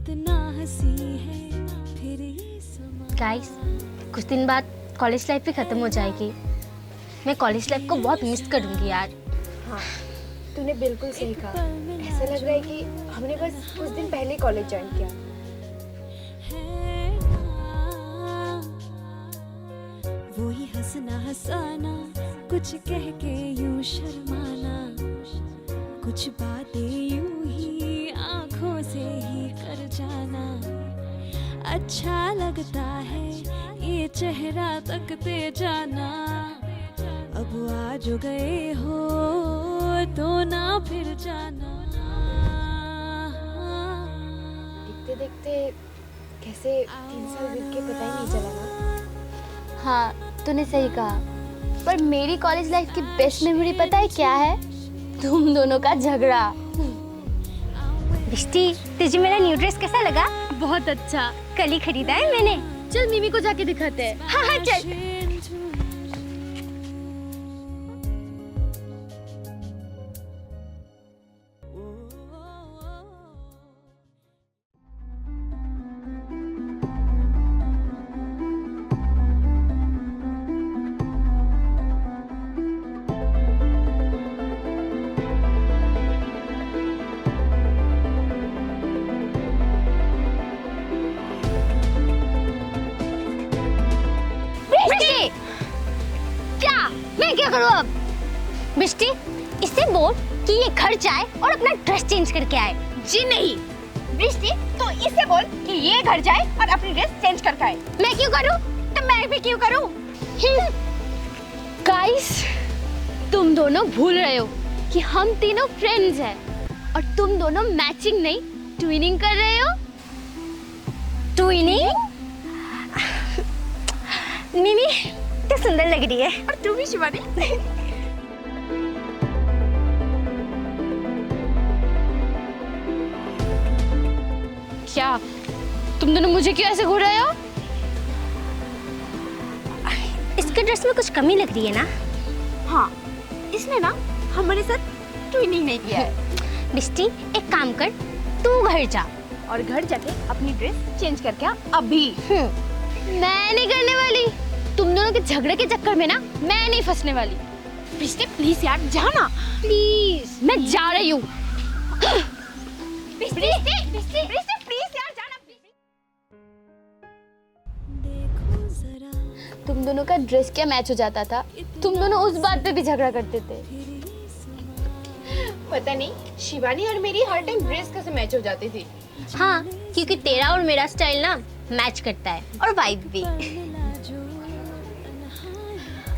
कितना हंसी है फिर ये समा। गाइस, कुछ दिन बाद कॉलेज लाइफ भी खत्म हो जाएगी। मैं कॉलेज लाइफ को बहुत मिस करूंगी यार। हाँ, तूने बिल्कुल सही कहा। ऐसा लग रहा है कि हमने बस कुछ दिन पहले कॉलेज ज्वाइन किया। वही हंसना हंसाना, कुछ कह के यूं शर्माना, कुछ बातें यूं ही आंखों से ही कर जाना। अच्छा लगता है ये चेहरा तकते जाना, अब आ जो गए हो तो ना फिर जाना। देखते देखते कैसे 3 साल बीत के पता ही नहीं चला ना। हाँ, तूने सही कहा। पर मेरी कॉलेज लाइफ की बेस्ट मेमोरी पता है क्या है? तुम दोनों का झगड़ा। बिस्टी, तुझे मेरा न्यू ड्रेस कैसा लगा? बहुत अच्छा, कल ही खरीदा है मैंने। चल मिमी को जाके दिखाते हैं। हाँ चल। मैं क्या करूं अब? बिस्टी, इससे बोल कि ये घर जाए और अपना ड्रेस चेंज करके आए। जी नहीं। बिस्टी, तो इससे बोल कि ये घर जाए और अपनी ड्रेस चेंज करके आए। मैं क्यों करूं? तो मैं भी क्यों करूं? गाइस, तुम दोनों भूल रहे हो कि हम तीनों फ्रेंड्स हैं और तुम दोनों मैचिंग नहीं ट्विनिंग कर रहे हो। ट्विनिंग? मिमी, तो सुंदर लग रही है। और तू भी शिवानी। क्या तुम दोनों मुझे क्यों ऐसे घूर रहे हो? इसके ड्रेस में कुछ कमी लग रही है ना? हाँ, इसने ना हमारे साथ ट्विनिंग नहीं किया है। बिस्टी, एक काम कर, तू घर जा और घर जाके अपनी ड्रेस चेंज करके आ अभी। मैं नहीं करने वाली। तुम दोनों के झगड़े के चक्कर में ना मैं नहीं फंसने वाली। बिस्टी प्लीज यार, जाना प्लीज। मैं जा रही हूँ। बिस्टी प्लीज यार, जाना प्लीज। देखो जरा तुम दोनों का ड्रेस क्या मैच हो जाता था? तुम दोनों उस बात पे भी झगड़ा करते थे। पता नहीं शिवानी और मेरी हर टाइम ड्रेस कैसे मैच हो जाती थी। हाँ, क्योंकि तेरा और मेरा स्टाइल ना मैच करता है और वाइब भी।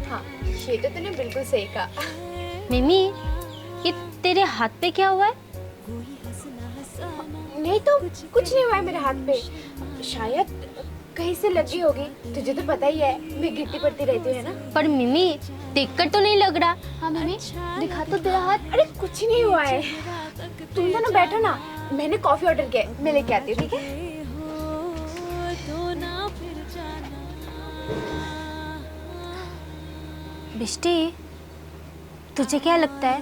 हाँ, ये तो तूने बिल्कुल सही कहा। मिमी, ये तेरे हाथ पे क्या हुआ है? नहीं तो कुछ नहीं हुआ है मेरे हाथ पे। शायद कहीं से लगी होगी। तुझे तो पता ही है, मैं गिरती पड़ती रहती हूँ, है ना। पर मिमी, देखकर तो नहीं लग रहा। हाँ मिमी, दिखा तो तेरा हाथ। अरे कुछ नहीं हुआ है। तुम दोनों बैठो ना, मैंने कॉफी ऑर्डर किया है, मैं लेके आती हूँ, ठीक है। बिस्टी, तुझे क्या लगता है?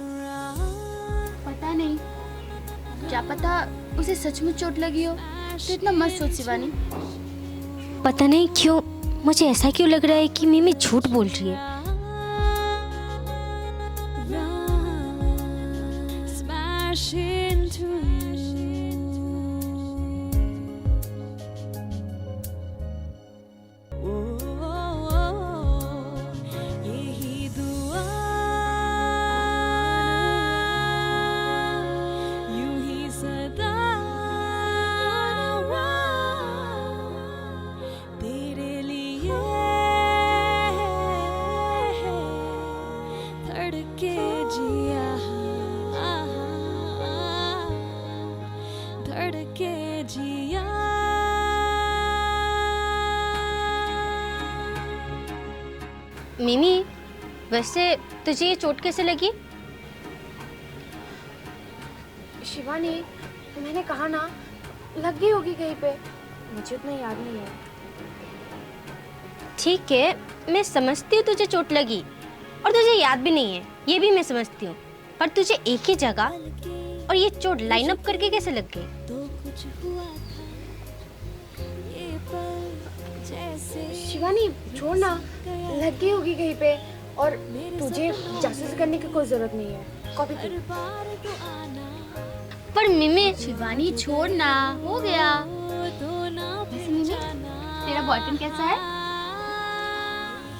पता नहीं, क्या पता उसे सचमुच चोट लगी हो। तो इतना मत सोच शिवानी। पता नहीं क्यों मुझे ऐसा क्यों लग रहा है कि मिमी झूठ बोल रही है। Smash into you. यही दुआ यूं ही सदा तेरे लिए धड़के जिया, धड़के जिया। मिमी, वैसे तुझे ये चोट कैसे लगी? शिवानी, मैंने कहा ना, लग गई होगी कहीं पे। मुझे उतना याद नहीं है। ठीक है, मैं समझती हूँ तुझे चोट लगी और तुझे याद भी नहीं है, ये भी मैं समझती हूँ। पर तुझे एक ही जगह और ये चोट लाइन अप करके कैसे लग गई? तो कुछ हुआ था शिवानी छोड़ ना, लग गई होगी कहीं पे, और तुझे जासूस करने की कोई जरूरत नहीं है। कॉपी कर। पर मिमी शिवानी छोड़ ना, हो गया। वैसे मिमी, तेरा बॉयफ्रेंड कैसा है?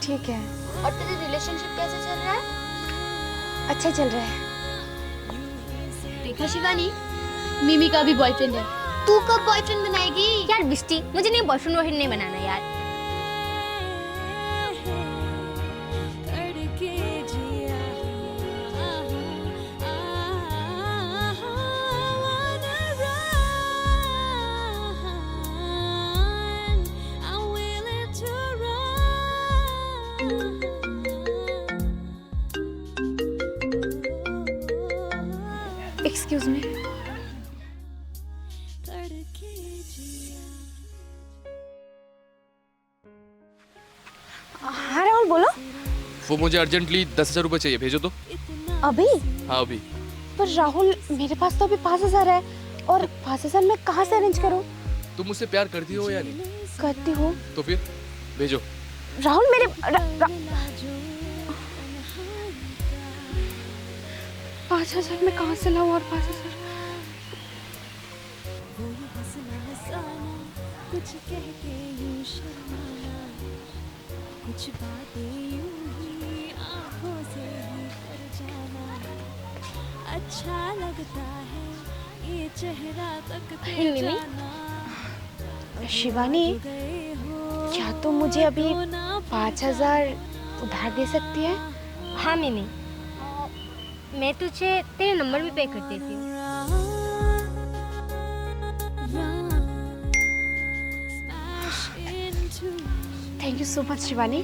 ठीक है, और तेरा रिलेशनशिप कैसे चल रहा है? अच्छा चल रहा है। देखा शिवानी, मिमी का भी बॉयफ्रेंड है। तू कब बॉयफ्रेंड बनाएगी? यार बिस्टी, मुझे नहीं बॉयफ्रेंड वॉयफ्रेंड नहीं बनाना यार। Excuse me. हाँ राहुल बोलो। वो मुझे अर्जेंटली 10,000 रुपये चाहिए, भेजो तो। अभी? हाँ अभी। पर राहुल मेरे पास तो अभी 5,000 है, और 5,000 मैं कहाँ से अरेंज करूँ? तुम मुझसे प्यार करती हो या नहीं? करती हूँ। तो फिर भेजो। राहुल मेरे 5,000 मैं कहाँ से लाऊं? और 5,000 कुछ कह के यूं शर्माना, कुछ बातें यूं ही आंखों से ही कर जाना। अच्छा लगता है ये चेहरा तकते जाना। शिवानी, क्या तुम मुझे अभी 5,000 उधार दे सकती है? हाँ मिमी, मैं तुझे तेरे नंबर भी पे कर देती हूँ। Thank you so much Shivani.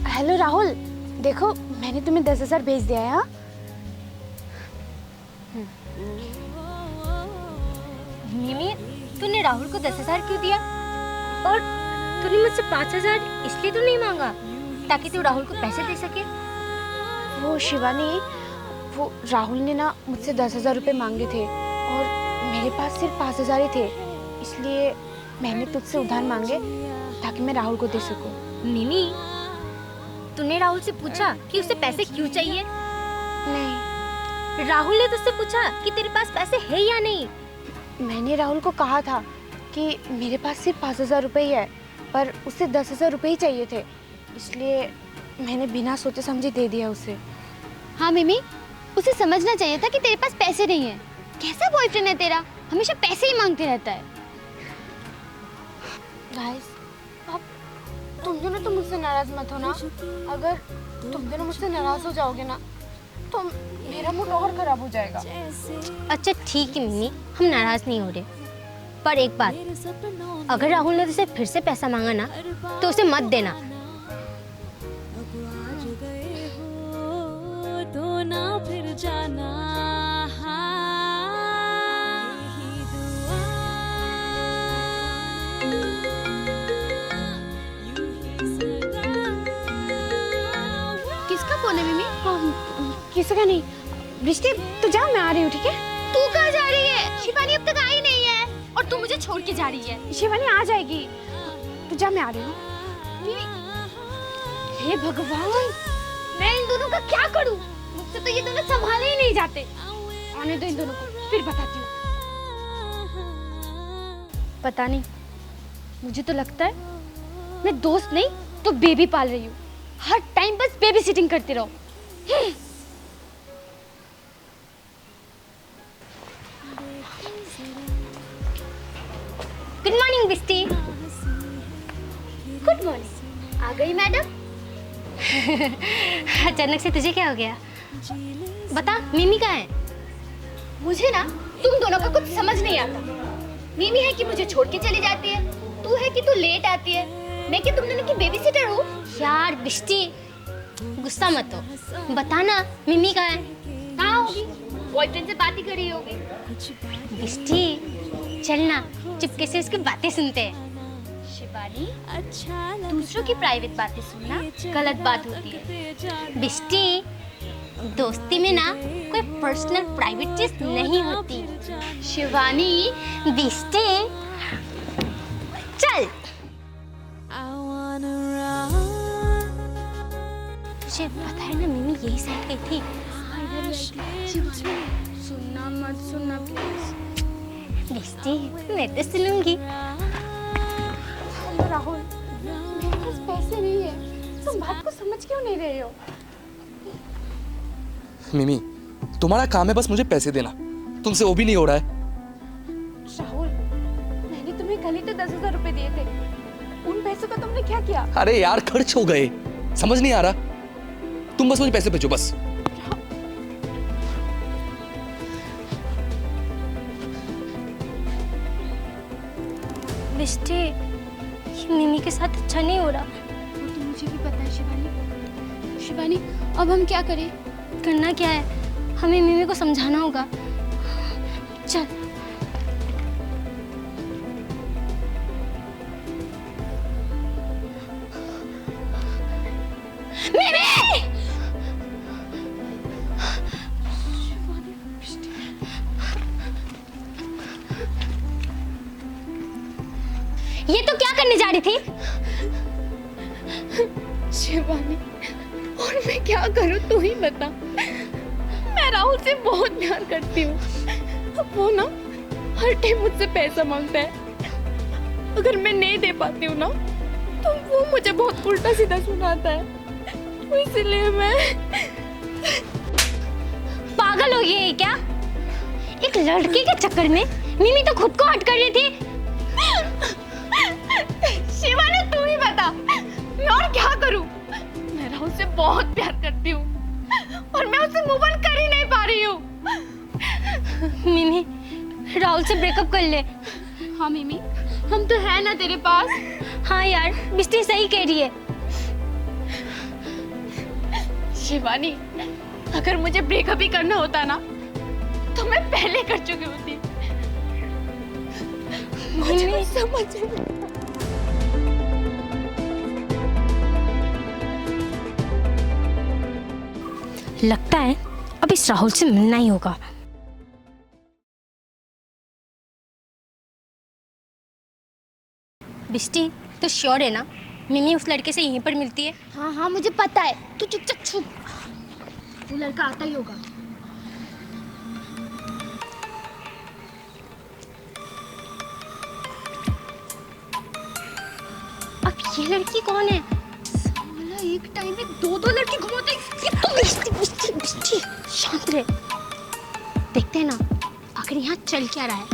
Hello Rahul, देखो मैंने तुम्हें 10,000 भेज दिया है। हाँ मिमी, तूने राहुल को 10,000 क्यों दिया? और तूने मुझसे 5,000 इसलिए तो नहीं मांगा ताकि तू राहुल को पैसे दे सके? वो शिवानी, वो राहुल ने ना मुझसे 10,000 रुपये मांगे थे, और मेरे पास सिर्फ 5,000 ही थे, इसलिए मैंने तुझसे उधार मांगे ताकि मैं राहुल को दे सकूं। मिमी, तूने राहुल से पूछा कि उसे पैसे क्यों चाहिए? नहीं, राहुल ने तुझसे पूछा कि तेरे पास पैसे है या नहीं? मैंने राहुल को कहा था कि मेरे पास सिर्फ 5,000 रुपये ही है, पर उसे 10,000 रुपये ही चाहिए थे, इसलिए मैंने बिना सोचे समझे दे दिया उसे। हाँ मिमी, उसे समझना चाहिए था कि तेरे पास पैसे नहीं है। कैसा बॉयफ्रेंड है तेरा, हमेशा पैसे ही मांगते रहता है। गाइस, अब तुम दोनों तो मुझसे नाराज मत हो ना। अगर तुम दोनों मुझसे नाराज हो जाओगे ना तो मेरा मूड और खराब हो जाएगा। अच्छा ठीक है मिमी, हम नाराज नहीं हो रहे, पर एक बात, अगर राहुल ने तुझसे फिर से पैसा मांगा ना तो उसे मत देना। तो ना फिर जाना। किसका फोन है मिमी? किसी का नहीं। वृष्टि तू जा, मैं आ रही हूँ, ठीक है? तू कहाँ जा रही है? शिवानी अब तक आई नहीं है और तू मुझे छोड़ के जा रही है। शिवानी आ जाएगी, तू जा, मैं आ रही हूँ। हे भगवान, मैं इन दोनों का क्या करूं? मुझसे तो ये दोनों संभाले ही नहीं जाते। आने दो इन दोनों को, फिर बताती हूँ। पता नहीं, मुझे तो लगता है मैं दोस्त नहीं तो बेबी पाल रही हूँ। हर टाइम बस बेबी सिटिंग करती रहो। गुड मॉर्निंग बिस्टी। Good morning. आ गई मैडम? अचानक से तुझे क्या हो गया? बता, मिमी कहाँ है? मुझे ना तुम दोनों का कुछ समझ नहीं आता। मिमी है कि मुझे छोड़ के चली जाती है, तू है कि तू लेट आती है। मैं क्या तुम दोनों की बेबी सिटर हूँ? यार बिस्टी, गुस्सा मत हो, बता ना मिमी कहाँ है? कहाँ होगी? बॉयफ्रेंड से बात ही कर रही होगी। बिस्टी चल ना, चुपके से उसकी बातें सुनते हैं। शिवानी, दूसरों की प्राइवेट बातें सुनना गलत बात होती है। बिस्टी दोस्ती में ना कोई पर्सनल प्राइवेट चीज नहीं होती। शिवानी, बिस्टी, चल। I wanna run. तुझे पता है ना मिमी यही साइड गई थी। सुनना मत सुनना प्लीज। बिस्टी, मैं तो सुनूंगी। राहुल, मेरे पास पैसे नहीं है। तुम बात को समझ क्यों नहीं रहे हो? मिमी, तुम्हारा काम है बस मुझे पैसे देना, तुमसे वो भी नहीं हो रहा है। राहुल, मैंने तुम्हें कल ही तो 10,000 रुपए दिए थे। उन पैसों का तुमने क्या किया? अरे यार खर्च हो गए, समझ नहीं आ रहा। तुम बस मुझे पैसे भेजो बस। बिस्टी, ये मिमी के साथ अच्छा नहीं हो रहा। वो तो मुझे भी पता है शिवानी। शिवानी, अब हम क्या करें? करना क्या है, हमें मिमी को समझाना होगा। चल। मिमी! ये तो क्या करने जा रही थी? शिवानी, और मैं क्या करूं तू ही बता। मैं राहुल से बहुत प्यार करती हूँ। वो ना हर टाइम मुझसे पैसा मांगता है। अगर मैं नहीं दे पाती हूँ ना तो वो मुझे बहुत उल्टा सीधा सुनाता है। इसलिए मैं पागल हो गई है क्या? एक लड़की के चक्कर में मिमी तो खुद को हट कर रही थी। शिवानी, तू ही बता, मैं और क्या करूं? मैं राहुल से बहुत प्यार करती हूँ और मैं उससे मूव ऑन कर ही नहीं पा रही हूँ। मिमी, राहुल से ब्रेकअप कर ले। हाँ मिमी, हम तो है ना तेरे पास। हाँ यार, बिस्टी सही कह रही है। शिवानी, अगर मुझे ब्रेकअप ही करना होता ना तो मैं पहले कर चुकी होती। मुझे समझ नहीं। लगता है अब इस राहुल से मिलना ही होगा। बिस्टी, तो श्योर है ना मिमी उस लड़के से यहीं पर मिलती है? हाँ हाँ मुझे पता है, तू चुपचाप छुप। वो लड़का आता ही होगा। अब ये लड़की कौन है? साला एक टाइम में दो लड़की घुमाते हैं। तो बिस्टी, बिस्टी, बिस्टी, शांत रहे। देखते हैं ना आखिर यहाँ चल क्या रहा है।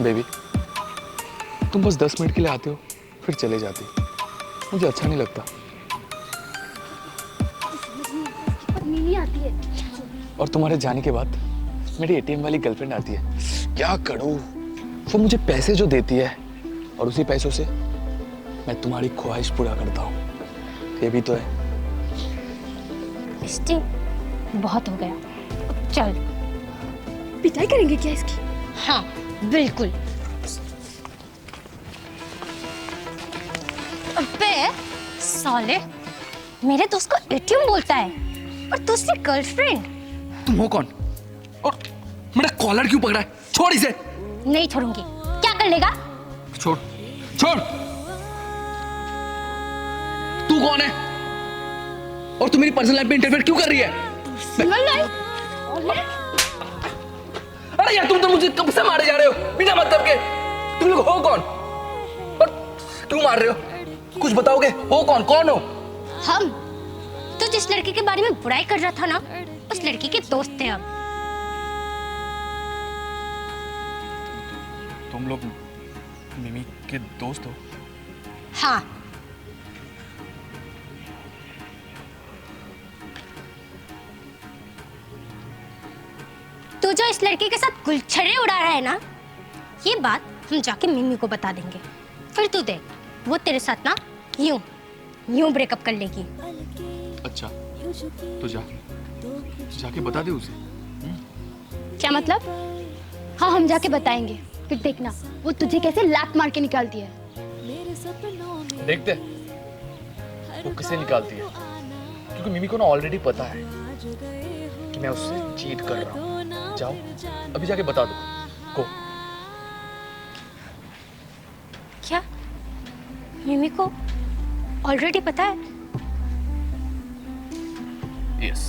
बेबी, तुम बस 10 मिनट के लिए आते हो फिर चले जाते हो, मुझे अच्छा नहीं लगता। नीली आती है। और तुम्हारे जाने के बाद मेरी एटीएम वाली गर्लफ्रेंड आती है। क्या करूं? वो मुझे पैसे जो देती है और उसी पैसों से मैं तुम्हारी ख्वाहिश पूरा करता हूँ। ये भी तो है। बिस्टी, बहुत हो गया, अब चल। पिटाई करेंगे क्या इसकी? हाँ बिल्कुल। अबे साले, मेरे दोस्त को एटीएम बोलता है और तू उसकी गर्लफ्रेंड। तुम हो कौन और मेरा कॉलर क्यों पकड़ा है? छोड़ इसे। नहीं छोड़ूंगी। क्या कर लेगा? छोड़ छोड़। तू कौन है और तू मेरी पर्सनल लाइफ में इंटरफेयर क्यों कर रही है? अरे यार, तुम तो मुझे कब से मारे जा रहे हो बिना मतलब के। तुम लोग हो कौन और क्यों मार रहे हो? कुछ बताओगे? हो कौन? कौन हो? हम तो जिस लड़की के बारे में बुराई कर रहा था ना, उस लड़की के दोस्त थे हम। तुम लोग मिमी के दोस्त हो? हाँ। तू जो इस लड़की के साथ गुलछड़े उड़ा रहा है ना, ये बात हम जाके मिमी को बता देंगे। फिर तू देख, वो तेरे साथ ना यूं ब्रेकअप कर लेगी। अच्छा, तो जाके बता दे उसे। क्या मतलब? हाँ हम जाके बताएंगे, फिर देखना वो तुझे कैसे लात मार के निकालती है। देखते वो किसे निकालती है। क्योंकि मिमी को ना ऑलरेडी पता है कि मैं उससे चीट कर रहा हूँ। जाओ अभी जाके बता दो को। क्या मिमी को ऑलरेडी पता है? यस।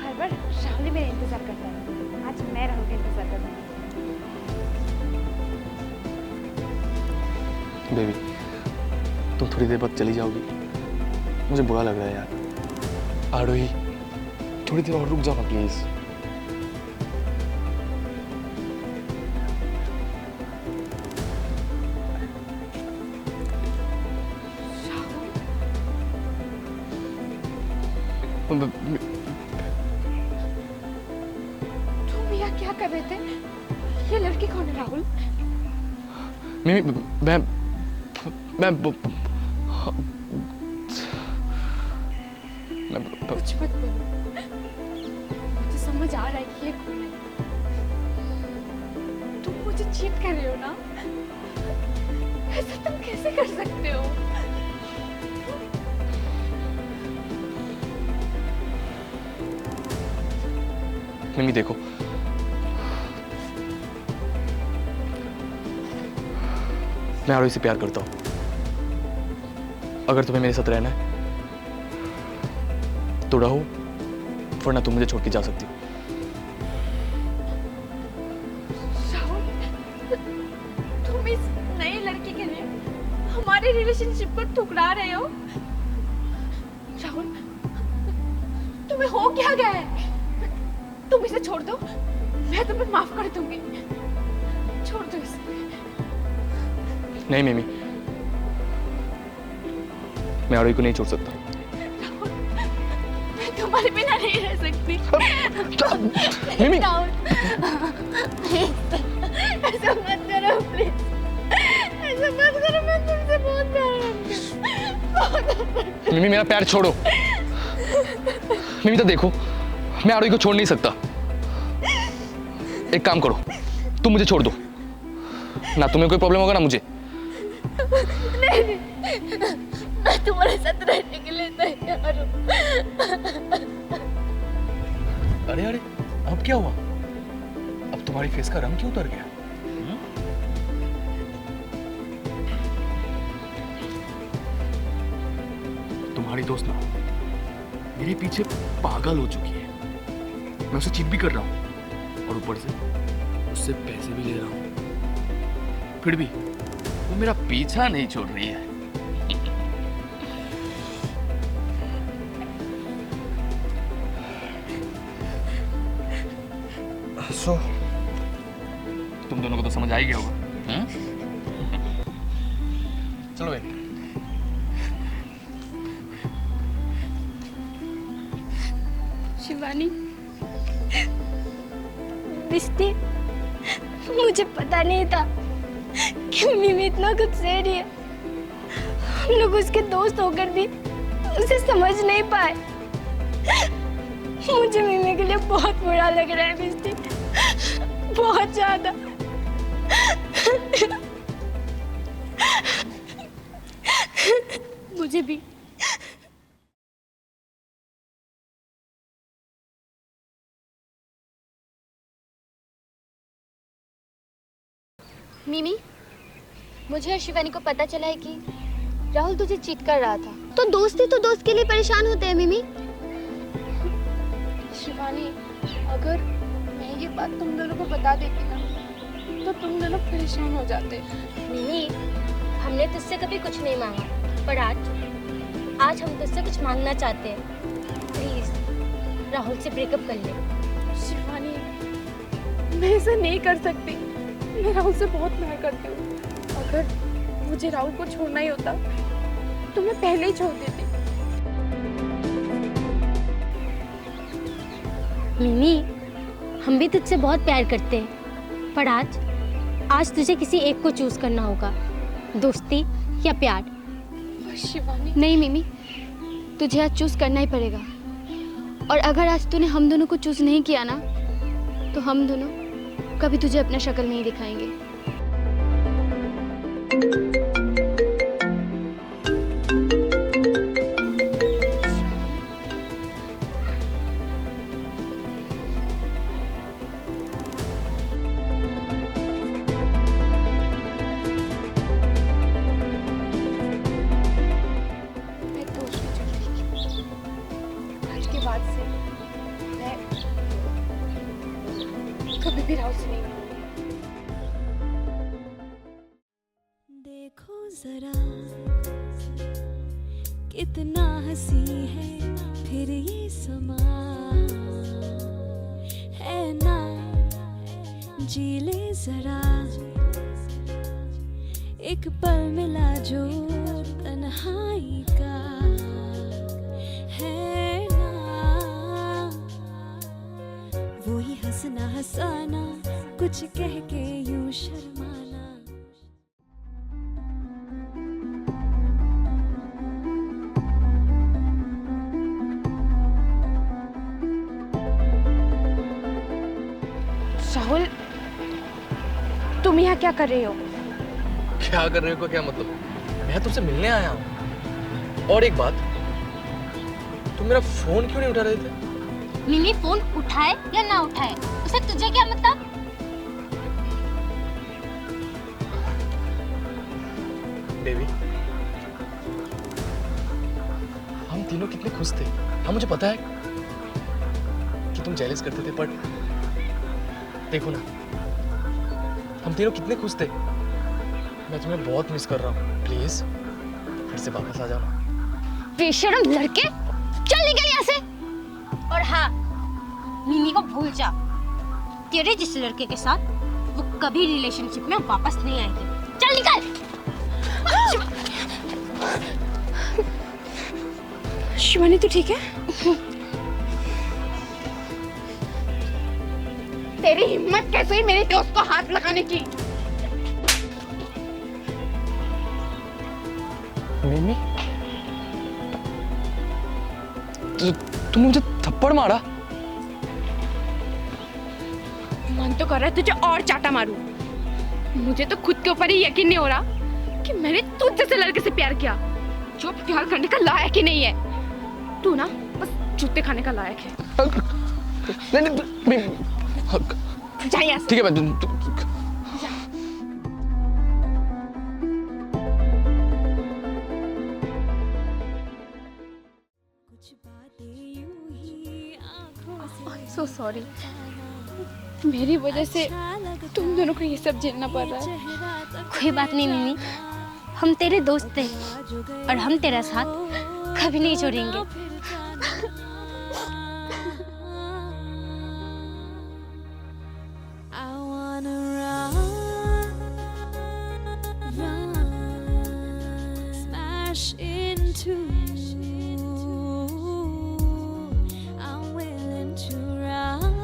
हर बार राहुल ही मेरा इंतजार करता है, आज मैं राहुल का इंतजार कर रही हूँ। बेबी तुम थोड़ी देर बाद चली जाओगी, मुझे बुरा लग रहा है यार। आरोही थोड़ी देर और रुक जाओ ना प्लीज। तुम यहाँ क्या कर रहे थे? ये लड़की कौन है राहुल? मिमी मैं कुछ मत बोलो, मुझे समझ आ रहा है कि ये कौन है। तुम मुझे चीट कर रहे हो ना? ऐसा तुम कैसे कर सकते हो? मिमी देखो, मैं आरोही से प्यार करता हूँ। अगर तुम्हें मेरे साथ रहना है तो रहो, वरना तुम मुझे छोड़ के जा सकती हो। राहुल, तुम इस नई लड़की के लिए हमारे रिलेशनशिप को ठुकरा रहे हो। राहुल, तुम्हें हो क्या गया है? तुम इसे छोड़ दो, मैं तुम्हें माफ कर दूंगी। छोड़ दो इसे। नहीं मिमी, मैं आरोही को नहीं छोड़ सकता। राहुल, मैं तुम्हारे बिना नहीं रह सकती। मिमी राहुल, ऐसा मत करो प्लीज, ऐसा मत करो, मैं तुमसे बहुत प्यार करती हूँ। मिमी मेरा पैर छोड़ो। मिमी तो देखो, मैं आरोही को छोड़ नहीं सकता। एक काम करो, तुम मुझे छोड़ दो ना, तुम्हें कोई प्रॉब्लम होगा ना मुझे। नहीं, मैं तुम्हारे साथ रहने के लिए तैयार हूँ। अरे अरे, अब क्या हुआ? अब तुम्हारी फेस का रंग क्यों उतर गया? तुम्हारी दोस्त ना मेरे पीछे पागल हो चुकी है। मैं उसे चीट भी कर रहा हूँ और ऊपर से उससे पैसे भी ले रहा हूँ, फिर भी वो मेरा पीछा नहीं छोड़ रही है। सो तुम दोनों को तो समझ आ ही गया होगा। चलो भाई। शिवानी, बिस्ती, मुझे पता नहीं था कि मिमी इतना गुस्सैली है। हम लोग उसके दोस्त होकर भी उसे समझ नहीं पाए। मुझे मिमी के लिए बहुत बुरा लग रहा है बिस्ती, बहुत ज्यादा। मुझे भी। मिमी, मुझे और शिवानी को पता चला है कि राहुल तुझे चीट कर रहा था। तो दोस्त के लिए परेशान होते हैं मिमी। शिवानी, अगर मैं ये बात तुम दोनों को बता देती ना, तो तुम दोनों परेशान हो जाते। मिमी, हमने तुझसे कभी कुछ नहीं मांगा, पर आज हम तुझसे कुछ मांगना चाहते हैं। प्लीज राहुल से ब्रेकअप कर ले। शिवानी, मैं ऐसा नहीं कर सकती। मैं राहुल से बहुत प्यार करती हूँ। अगर मुझे राहुल को छोड़ना ही होता तो मैं पहले ही छोड़ देती। मिमी, हम भी तुझसे बहुत प्यार करते हैं, पर आज तुझे किसी एक को चूज करना होगा, दोस्ती या प्यार। शिवानी, नहीं मिमी, तुझे आज चूज करना ही पड़ेगा। और अगर आज तूने हम दोनों को चूज नहीं किया ना, तो हम दोनों कभी तुझे अपना शक्ल नहीं दिखाएंगे। देखो जरा कितना हंसी है फिर ये समा है ना, जी ले जरा एक पल मिला जो तन्हाई का है ना, वो ही हंसना हंसाना कुछ कह के यूं शर्माना। राहुल, तुम यहाँ क्या कर रहे हो? क्या कर रहे हो का क्या मतलब? मैं तुमसे मिलने आया हूँ। और एक बात, तुम मेरा फोन क्यों नहीं उठा रहे थे? मिमी फोन उठाए या ना उठाए उसे तुझे क्या मतलब? बेबी, हम तीनों कितने खुश थे। हाँ मुझे पता है कि तुम जेलस करते थे, पर देखो ना, हम तीनों कितने खुश थे। मैं तुम्हें बहुत मिस कर रहा हूँ। प्लीज फिर से वापस आ जाना। बेशरम लड़के, चल निकल यहाँ से। और हाँ, मिमी को भूल जा। तेरे जिस लड़के के साथ वो कभी रिलेशनशिप में वापस नहीं आएंगे। चल निकल। शिवानी तो ठीक है? तेरी हिम्मत कैसे हुई मेरे दोस्त को हाथ लगाने की? मिमी, तुमने मुझे थप्पड़ मारा? मन तो कर रहा है तुझे और चाटा मारूं। मुझे तो खुद के ऊपर ही यकीन नहीं हो रहा कि मैंने तुझ जैसे लड़के से प्यार किया जो प्यार करने का लायक ही नहीं है। तू ना बस जूते खाने का लायक है। नहीं, जा यहाँ से। ठीक है, कुछ बातें यूं ही आंखों से सो सॉरी, मेरी वजह से तुम दोनों को ये सब झेलना पड़ रहा है। कोई बात नहीं मिमी, हम तेरे दोस्त थे और हम तेरा साथ कभी नहीं छोड़ेंगे। I wanna run, smash into you. I'm willing to run,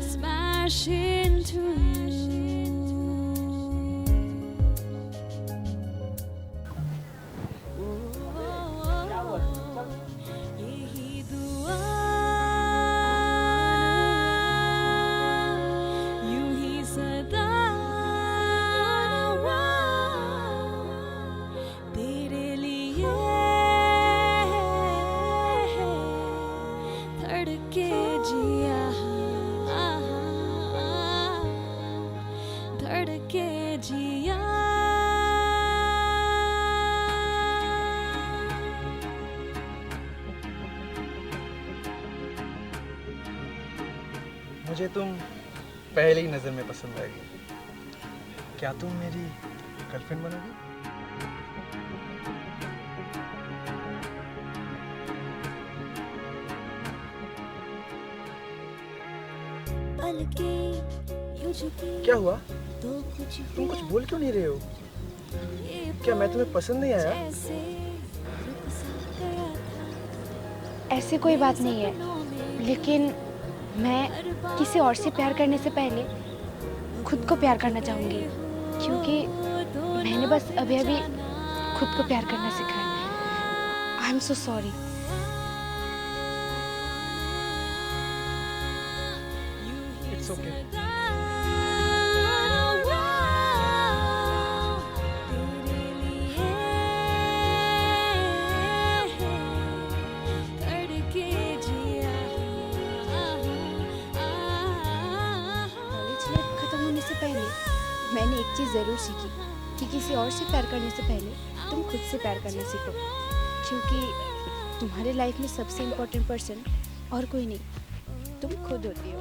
smash into you. यही दुआ यूं ही सदा तेरे लिए धड़के जिया, धड़के जिया। मुझे तुम पहली ही नजर में पसंद आएगी। क्या तुम मेरी गर्लफ्रेंड बनोगी? पलके यूं झुकी क्या हुआ? तो कुछ तुम कुछ बोल क्यों नहीं रहे हो? ये क्या मैं तुम्हें पसंद नहीं आया? ऐसे रुक सा गया था। ऐसी कोई बात नहीं है, लेकिन मैं किसी और से प्यार करने से पहले खुद को प्यार करना चाहूँगी, क्योंकि मैंने बस अभी अभी खुद को प्यार करना सीखा है। I am so sorry. It's okay. पहले मैंने एक चीज़ ज़रूर सीखी कि किसी और से प्यार करने से पहले तुम खुद से प्यार करना सीखो, क्योंकि तुम्हारे लाइफ में सबसे इम्पोर्टेंट पर्सन और कोई नहीं, तुम खुद होती हो।